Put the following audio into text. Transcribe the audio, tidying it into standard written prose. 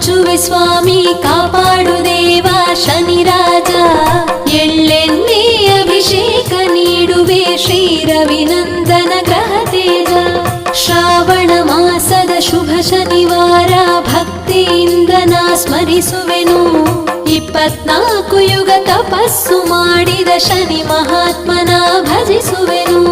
ಮೆಚ್ಚುವೆ ಸ್ವಾಮಿ ಕಾಪಾಡು ದೇವ ಶನಿರಾಜ. ಎಳ್ಳೆಣ್ಣೆ ಅಭಿಷೇಕ ನೀಡುವೆ ಶ್ರೀ ರವಿನಂದನ ಗ್ರಹ ತೇಜ. ಶ್ರಾವಣ ಮಾಸದ ಶುಭ ಶನಿವಾರ ಭಕ್ತಿಯಿಂದ ನಾ ಸ್ಮರಿಸುವೆನು. 24 ಯುಗ ತಪಸ್ಸು ಮಾಡಿದ ಶನಿ ಮಹಾತ್ಮನ ಭಜಿಸುವೆನು.